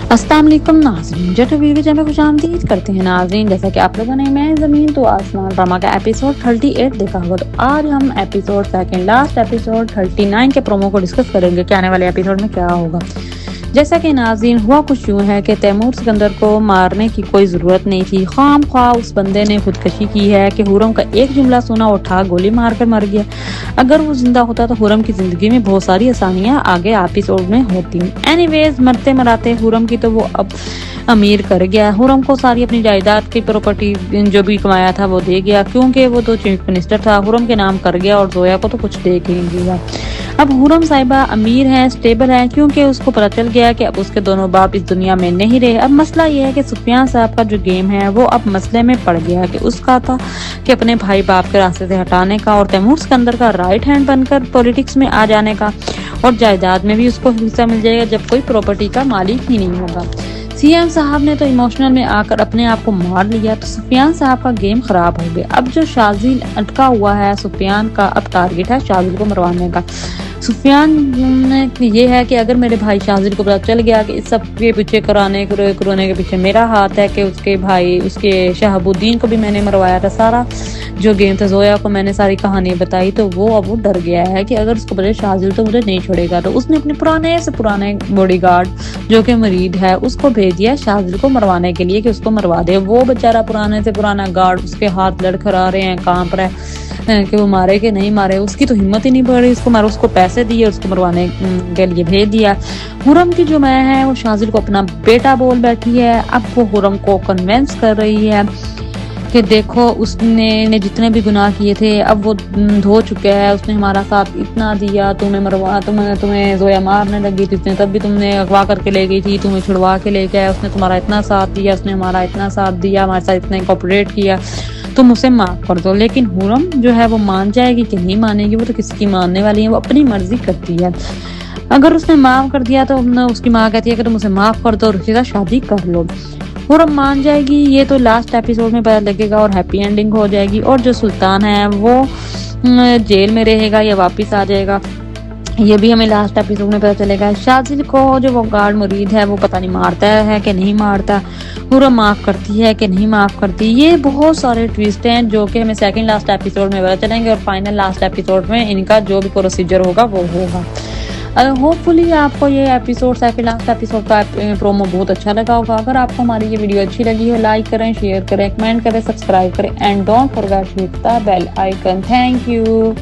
अस्सलाम वालेकुम नाज़रीन, जट वीडियो चैनल में खुशामदीद करते हैं नाज़रीन। जैसा कि आप लोगों ने मैं ज़मीन तो आसमान ड्रामा का एपिसोड 38 देखा होगा, तो आज हम एपिसोड सेकंड लास्ट एपिसोड 39 के प्रोमो को डिस्कस करेंगे कि आने वाले एपिसोड में क्या होगा। जैसा कि नाज़रीन हुआ कुछ यूँ है कि तैमूर सिकंदर को मारने की कोई ज़रूरत नहीं थी, खाम ख्वाह उस बंदे ने खुदकशी की है कि हुरम का एक जुमला सुना उठा गोली मार कर मर गया। अगर वो जिंदा होता तो हुरम की ज़िंदगी में बहुत सारी आसानियाँ आगे एपिसोड में होती। एनीवेज मरते मराते हुरम की तो वो अब अमीर कर गया। हुरम को सारी अपनी जायदाद की प्रॉपर्टी जो भी कमाया था वो दे गया, क्योंकि वो तो चीफ मिनिस्टर था, हुरम के नाम कर गया और जोया को तो कुछ दे के नहीं दिया। अब हुरम साहिबा अमीर है, स्टेबल है, क्योंकि उसको पता चल गया कि अब उसके दोनों बाप इस दुनिया में नहीं रहे। अब मसला ये है कि सुफियान साहब का जो गेम है वो अब मसले में पड़ गया कि उसका था कि अपने भाई बाप के रास्ते से हटाने का और तैमूर सिकंदर का राइट हैंड बनकर पॉलिटिक्स में आ जाने का, और जायदाद में भी उसको हिस्सा मिल जाएगा जब कोई प्रॉपर्टी का मालिक ही नहीं होगा। सीएम साहब ने तो इमोशनल में आकर अपने आप को मार लिया, तो सुफियान साहब का गेम खराब हो गया। अब जो शाजिल अटका हुआ है, सुफियान का अब टारगेट है शाजिल को मरवाने का। सुफियान ने ये है कि अगर मेरे भाई शाजिल को पता चल गया कि इस सब के पीछे कराने के पीछे मेरा हाथ है, कि उसके भाई उसके शहाबुद्दीन को भी मैंने मरवाया था, सारा जो गेम था, जोया को मैंने सारी कहानी बताई, तो वो अब वो डर गया है कि अगर उसको पता शाजिल तो मुझे नहीं छोड़ेगा। तो उसने अपने पुराने से पुराने बॉडीगार्ड जो कि मरीद है उसको भेज दिया शाजिल को मरवाने के लिए कि उसको मरवा दे। वो बेचारा पुराने से पुराना गार्ड उसके हाथ लड़खड़ा रहे हैं, कांप रहे हैं कि वो मारे कि नहीं मारे। उसकी तो हिम्मत ही नहीं बढ़ रही उसको मारे। उसको पैसे दिए, उसको मरवाने के लिए भेज दिया। हुरम की जो मैं है वो शाजिल को अपना बेटा बोल बैठी है। अब वो हुरम को कन्विंस कर रही है कि देखो उसने जितने भी गुनाह किए थे अब वो धो चुका है, उसने हमारा साथ इतना दिया, तुम्हें जोया मारने लगी थी तब भी तुमने अगवा करके ले गई थी, तुम्हें छुड़वा के ले गया, उसने तुम्हारा इतना साथ दिया, उसने हमारा इतना साथ दिया, हमारे साथ इतना कोऑपरेट किया, तुम उसे माफ कर दो। लेकिन हुरम जो है वो मान जाएगी कि नहीं मानेगी, वो तो किसकी मानने वाली है, वो अपनी मर्जी करती है। अगर उसने माफ कर दिया तो उसकी माँ कहती है कि तुम उसे माफ कर दो और उसके साथ शादी कर लो। हुरम मान जाएगी, ये तो लास्ट एपिसोड में पता लगेगा और हैप्पी एंडिंग हो जाएगी। और जो सुल्तान है वो जेल में रहेगा या वापस आ जाएगा, ये भी हमें लास्ट एपिसोड में पता चलेगा। शाजिल को जो वो गार्ड मुरीद है वो पता नहीं मारता है कि नहीं मारता, हुरम माफ करती है कि नहीं माफ करती। ये बहुत सारे ट्विस्ट हैं जो कि हमें सेकंड लास्ट एपिसोड में पता चलेंगे और फाइनल लास्ट एपिसोड में इनका जो भी प्रोसीजर होगा वो होगा। होपफुली आपको ये एपिसोड सेकंड लास्ट एपिसोड का प्रोमो बहुत अच्छा लगा होगा। अगर आपको हमारी ये वीडियो अच्छी लगी हो, लाइक करें, शेयर करें, कमेंट करें, सब्सक्राइब करें and don't forget to hit the bell icon. Thank you.